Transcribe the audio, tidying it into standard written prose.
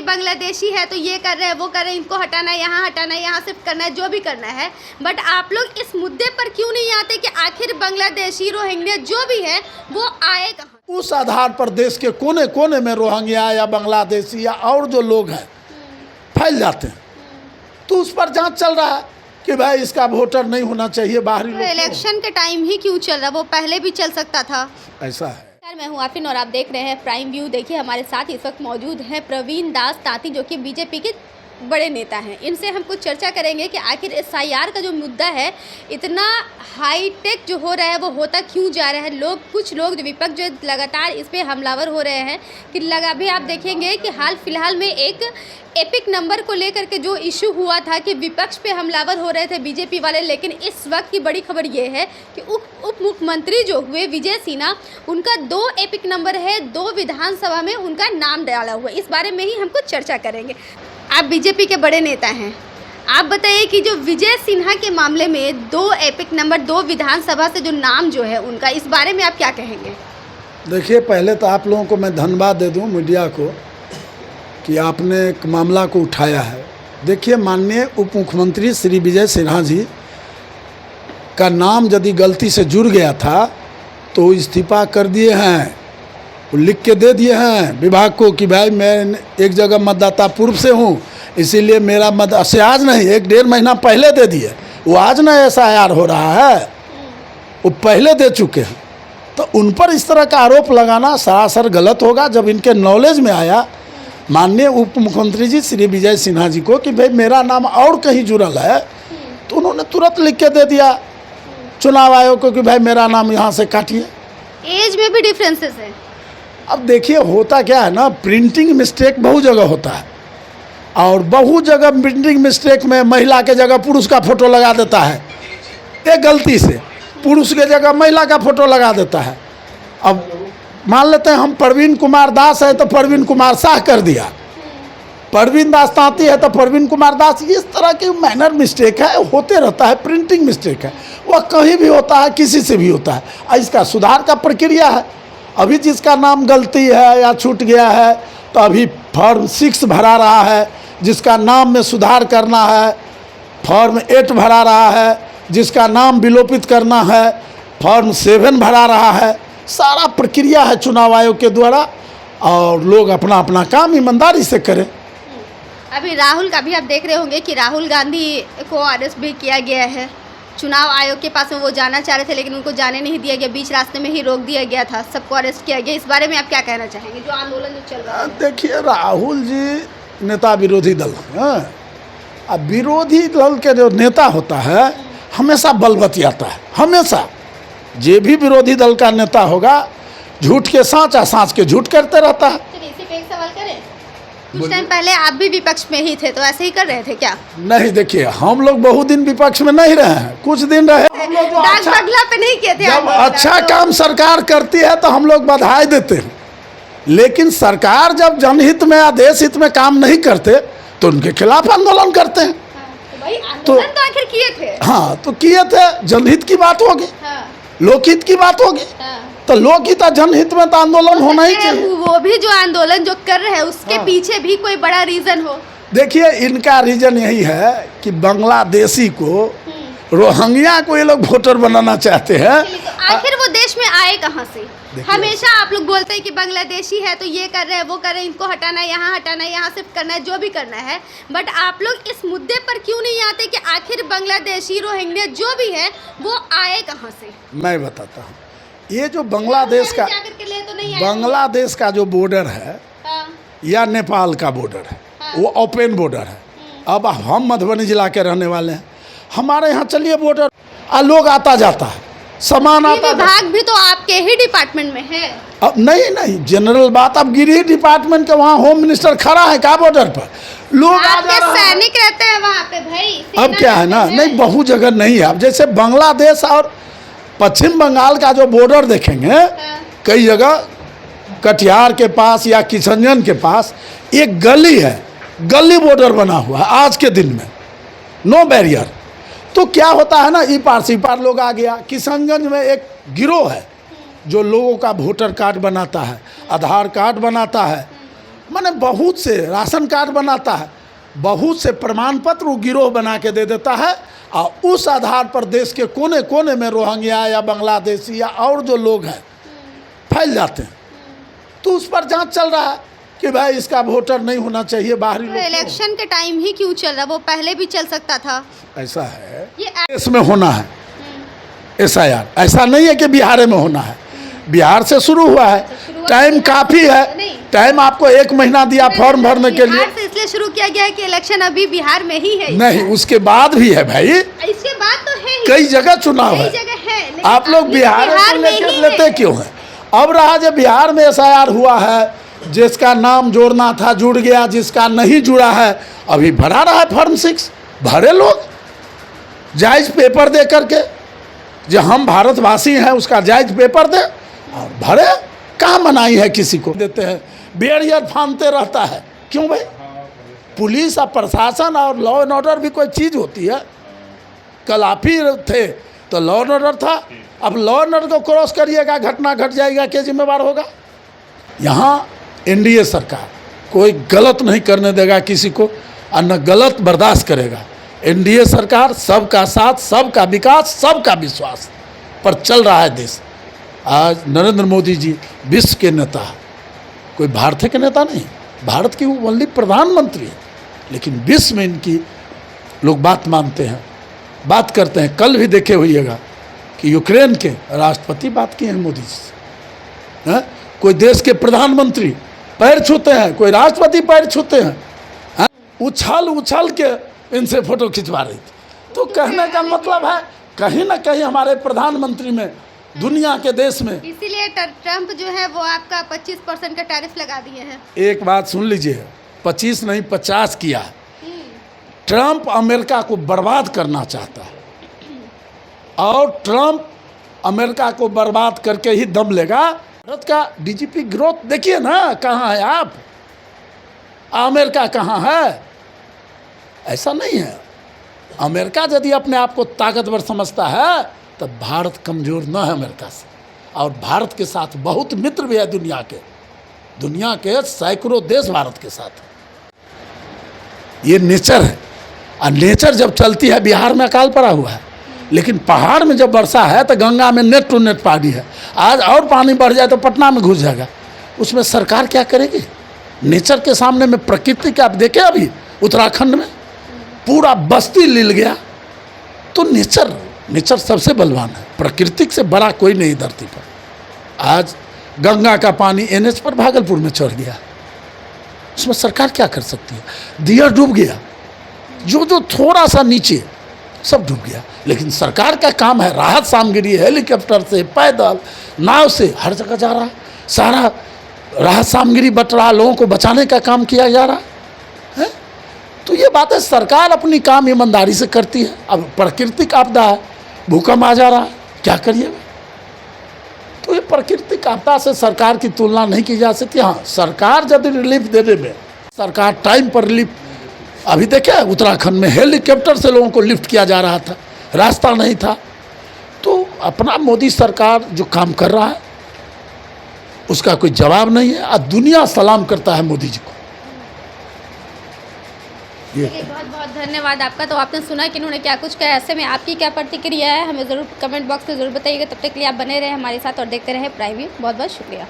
बांग्लादेशी है तो ये कर रहे हैं वो कर रहे हैं, इनको हटाना है, यहाँ हटाना है, यहाँ शिफ्ट करना है, जो भी करना है। बट आप लोग इस मुद्दे पर क्यों नहीं आते कि आखिर बांग्लादेशी रोहिंग्या जो भी है वो आए कहाँ? उस आधार पर देश के कोने कोने में रोहिंग्या या बांग्लादेशी या और जो लोग हैं फैल जाते हैं, तो उस पर जांच चल रहा है कि भाई इसका वोटर नहीं होना चाहिए बाहरी तो लोग। इलेक्शन के टाइम ही क्यों चल रहा, वो पहले भी चल सकता था। ऐसा है। मैं हूं आफरीन और आप देख रहे हैं प्राइम व्यू। देखिए हमारे साथ इस वक्त मौजूद हैं प्रवीण दास तांती, जो कि बीजेपी के बड़े नेता हैं। इनसे हम कुछ चर्चा करेंगे कि आखिर SIR का जो मुद्दा है इतना हाईटेक जो हो रहा है वो होता क्यों जा रहा है। कुछ लोग जो विपक्ष जो लगातार इस पर हमलावर हो रहे हैं कि अभी आप देखेंगे कि हाल फिलहाल में एक एपिक नंबर को लेकर के जो इशू हुआ था कि विपक्ष पे हमलावर हो रहे थे बीजेपी वाले। लेकिन इस वक्त की बड़ी खबर ये है कि उप मुख्यमंत्री जो हुए विजय सिन्हा, उनका 2 एपिक नंबर है, 2 विधानसभा में उनका नाम डाला हुआ। इस बारे में ही हम कुछ चर्चा करेंगे। आप बीजेपी के बड़े नेता हैं, आप बताइए कि जो विजय सिन्हा के मामले में 2 एपिक नंबर, 2 विधानसभा से जो नाम जो है उनका, इस बारे में आप क्या कहेंगे? देखिए, पहले तो आप लोगों को मैं धन्यवाद दे दूं मीडिया को कि आपने एक मामला को उठाया है। देखिए, माननीय उप मुख्यमंत्री श्री विजय सिन्हा जी का नाम यदि गलती से जुड़ गया था तो इस्तीफा कर दिए हैं, वो लिख के दे दिए हैं विभाग को कि भाई मैं एक जगह मतदाता पूर्व से हूँ, इसीलिए मेरा मत से आज नहीं 1-1.5 महीना पहले दे दिए। वो आज ना SIR हो रहा है, वो पहले दे चुके हैं। तो उन पर इस तरह का आरोप लगाना सरासर गलत होगा। जब इनके नॉलेज में आया माननीय उप मुख्यमंत्री जी श्री विजय सिन्हा जी को कि भाई मेरा नाम और कहीं जुड़ल है, तो उन्होंने तुरंत लिख के दे दिया चुनाव आयोग को कि भाई मेरा नाम यहाँ से काटिए। एज में भी डिफरेंसेस है। अब देखिए, होता क्या है ना, प्रिंटिंग मिस्टेक बहुत जगह होता है और बहुत जगह प्रिंटिंग मिस्टेक में महिला के जगह पुरुष का फोटो लगा देता है, एक गलती से पुरुष के जगह महिला का फोटो लगा देता है। अब मान लेते हैं हम प्रवीण कुमार दास है तो प्रवीण कुमार शाह कर दिया, प्रवीण दास तांती है तो प्रवीण कुमार दास। इस तरह की माइनर मिस्टेक है, होते रहता है, प्रिंटिंग मिस्टेक है, वह कहीं भी होता है, किसी से भी होता है। इसका सुधार का प्रक्रिया है। अभी जिसका नाम गलती है या छूट गया है तो अभी फॉर्म 6 भरा रहा है, जिसका नाम में सुधार करना है फॉर्म 8 भरा रहा है, जिसका नाम विलोपित करना है फॉर्म 7 भरा रहा है। सारा प्रक्रिया है चुनाव आयोग के द्वारा और लोग अपना अपना काम ईमानदारी से करें। अभी राहुल का भी आप देख रहे होंगे कि राहुल गांधी को अरेस्ट भी किया गया है। चुनाव आयोग के पास में वो जाना चाह रहे थे लेकिन उनको जाने नहीं दिया गया, बीच रास्ते में ही रोक दिया गया था, सबको अरेस्ट किया गया। इस बारे में आप क्या कहना चाहेंगे, जो आंदोलन जो चल रहा है? देखिए, राहुल जी नेता विरोधी दल हैं। अब विरोधी दल के जो नेता होता है हमेशा बलवती आता है, हमेशा। जे भी विरोधी दल का नेता होगा झूठ के साँच, साँच के झूठ करते रहता है। सिर्फ एक सवाल करें, कुछ टाइम पहले आप भी विपक्ष में ही थे, तो ऐसे ही कर रहे थे क्या? नहीं, देखिए, हम लोग बहुत दिन विपक्ष में नहीं रहे हैं, कुछ दिन रहे। हम लोग जो दाग बदला पे नहीं किए थे। जब अच्छा काम सरकार करती है तो हम लोग बधाई देते हैं, लेकिन सरकार जब जनहित में या देश हित में काम नहीं करते तो उनके खिलाफ आंदोलन करते हैं। तो आखिर किए थे। हाँ, तो किए थे। जनहित की बात होगी, लोकहित की बात होगी, तो लोकहित और जनहित में तो आंदोलन होना ही चाहिए। वो भी जो आंदोलन जो कर रहे हैं उसके पीछे भी कोई बड़ा रीजन हो? देखिए, इनका रीजन यही है कि बांग्लादेशी को, रोहिंग्या को ये लोग वोटर बनाना चाहते हैं। आखिर वो देश में आए कहाँ से? हमेशा आप लोग बोलते हैं कि बांग्लादेशी है तो ये कर रहे हैं वो कर रहे हैं, इनको हटाना है, यहाँ हटाना है, यहाँ शिफ्ट करना है, जो भी करना है। बट आप लोग इस मुद्दे पर क्यों नहीं आते कि आखिर बांग्लादेशी रोहिंग्या जो भी है वो आए कहाँ से? मैं बताता हूँ। ये जो बांग्लादेश का बांग्लादेश का जो बॉर्डर है या नेपाल का बॉर्डर है, वो ओपन बॉर्डर है। अब हम मधुबनी जिला के रहने वाले हैं, हमारे यहाँ चलिए बॉर्डर लोग आता जाता है, सामान आता। विभाग भी तो आपके ही डिपार्टमेंट में है। अब नहीं, जनरल बात। अब गृह डिपार्टमेंट के वहाँ होम मिनिस्टर खड़ा है का बॉर्डर पर, लोग आपके सैनिक रहते हैं वहाँ पे भाई। अब क्या है ना, नहीं, बहुत जगह नहीं है। अब जैसे बांग्लादेश और पश्चिम बंगाल का जो बॉर्डर देखेंगे, कई जगह कटिहार के पास या किशनगंज के पास एक गली है, गली बॉर्डर बना हुआ है आज के दिन में, नो बैरियर। तो क्या होता है ना, ई पार से पार लोग आ गया। किशनगंज में एक गिरोह है जो लोगों का वोटर कार्ड बनाता है, आधार कार्ड बनाता है, माने बहुत से राशन कार्ड बनाता है, बहुत से प्रमाण पत्र वो गिरोह बना के दे देता है, और उस आधार पर देश के कोने कोने में रोहिंग्या या बांग्लादेशी या और जो लोग हैं फैल जाते हैं। तो उस पर जांच चल रहा है कि भाई इसका वोटर नहीं होना चाहिए, बाहरी लोग। इलेक्शन के टाइम ही क्यों चल रहा, वो पहले भी चल सकता था। ऐसा है, ये इसमें होना है SIR, ऐसा नहीं है कि बिहार में होना है, बिहार से शुरू हुआ है, टाइम काफ़ी है, टाइम आपको 1 महीना दिया फॉर्म भरने के लिए। बिहार से इसलिए शुरू किया गया है कि इलेक्शन अभी बिहार में ही है। नहीं, उसके बाद भी है भाई, इसके बाद तो है ही, कई जगह चुनाव कई है, जगह है, लेकिन आप लोग अभी बिहार में लेकर ही लेते है। क्यों हैं? अब रहा जब बिहार में SIR हुआ है, जिसका नाम जोड़ना था जुड़ गया, जिसका नहीं जुड़ा है अभी भरा रहा है फॉर्म 6, भरे लोग जायज पेपर दे करके, जो हम भारतवासी हैं उसका जायज पेपर दे और भरे। कहाँ मनाही है किसी को देते हैं, बैरियर फांदते रहता है, क्यों भाई? पुलिस और प्रशासन और लॉ एंड ऑर्डर भी कोई चीज़ होती है। कल आप ही थे तो लॉ एंड ऑर्डर था, अब लॉ एंड ऑर्डर को क्रॉस करिएगा, घटना घट जाएगा, क्या जिम्मेवार होगा? यहाँ NDA सरकार कोई गलत नहीं करने देगा किसी को, और न गलत बर्दाश्त करेगा। NDA सरकार सबका साथ, सबका विकास, सबका विश्वास पर चल रहा है देश। आज नरेंद्र मोदी जी विश्व के नेता हैं, कोई भारत के नेता नहीं, भारत की वो ओनली प्रधानमंत्री है, लेकिन विश्व में इनकी लोग बात मानते हैं, बात करते हैं। कल भी देखे होइएगा कि यूक्रेन के राष्ट्रपति बात किए हैं मोदी जी से, हैं? कोई देश के प्रधानमंत्री पैर छूते हैं, कोई राष्ट्रपति पैर छूते हैं, हैं? उछल उछल के इनसे फोटो खिंचवा रही थी। तो कहने का मतलब है कहीं ना कहीं हमारे प्रधानमंत्री में, दुनिया के देश में, इसीलिए ट्रम्प जो है वो आपका 25% का टैरिफ लगा दिए हैं। एक बात सुन लीजिए, 25 नहीं 50 किया है। ट्रम्प अमेरिका को बर्बाद करना चाहता है, और ट्रम्प अमेरिका को बर्बाद करके ही दम लेगा। भारत का DGP ग्रोथ देखिए ना, कहाँ है आप, अमेरिका कहाँ है? ऐसा नहीं है। अमेरिका यदि अपने आप को ताकतवर समझता है तो भारत कमज़ोर न है अमेरिका से, और भारत के साथ बहुत मित्र भी है दुनिया के सैकड़ों देश भारत के साथ। ये नेचर है, और नेचर जब चलती है, बिहार में अकाल पड़ा हुआ है, लेकिन पहाड़ में जब वर्षा है तो गंगा में नेट टू नेट पानी है। आज और पानी बढ़ जाए तो पटना में घुस जाएगा, उसमें सरकार क्या करेगी? नेचर के सामने में, प्रकृति के आप देखें अभी उत्तराखंड में पूरा बस्ती लिल गया। तो नेचर सबसे बलवान है, प्रकृति से बड़ा कोई नहीं धरती पर। आज गंगा का पानी NH पर भागलपुर में चढ़ गया, उसमें सरकार क्या कर सकती है? दिया डूब गया, जो थोड़ा सा नीचे सब डूब गया, लेकिन सरकार का काम है राहत सामग्री, हेलीकॉप्टर से, पैदल, नाव से, हर जगह जा रहा है, सारा राहत सामग्री बट रहा, लोगों को बचाने का काम किया जा रहा है। तो ये बात है, सरकार अपनी काम ईमानदारी से करती है। अब प्राकृतिक आपदा है, भूकंप आ जा रहा है, क्या करिएगा? तो ये प्राकृतिक आपदा से सरकार की तुलना नहीं की जा सकती। हाँ, सरकार यदि रिलीफ देने में, सरकार टाइम पर रिलीफ, अभी देखे उत्तराखंड में हेलीकॉप्टर से लोगों को लिफ्ट किया जा रहा था, रास्ता नहीं था। तो अपना मोदी सरकार जो काम कर रहा है उसका कोई जवाब नहीं है, और दुनिया सलाम करता है मोदी जी को। बहुत बहुत धन्यवाद आपका। तो आपने सुना कि इन्होंने क्या कुछ कहा, ऐसे में आपकी क्या प्रतिक्रिया है हमें ज़रूर कमेंट बॉक्स में ज़रूर बताइएगा। तब तक के लिए आप बने रहे हमारे साथ और देखते रहे प्राइम व्यू। बहुत बहुत शुक्रिया।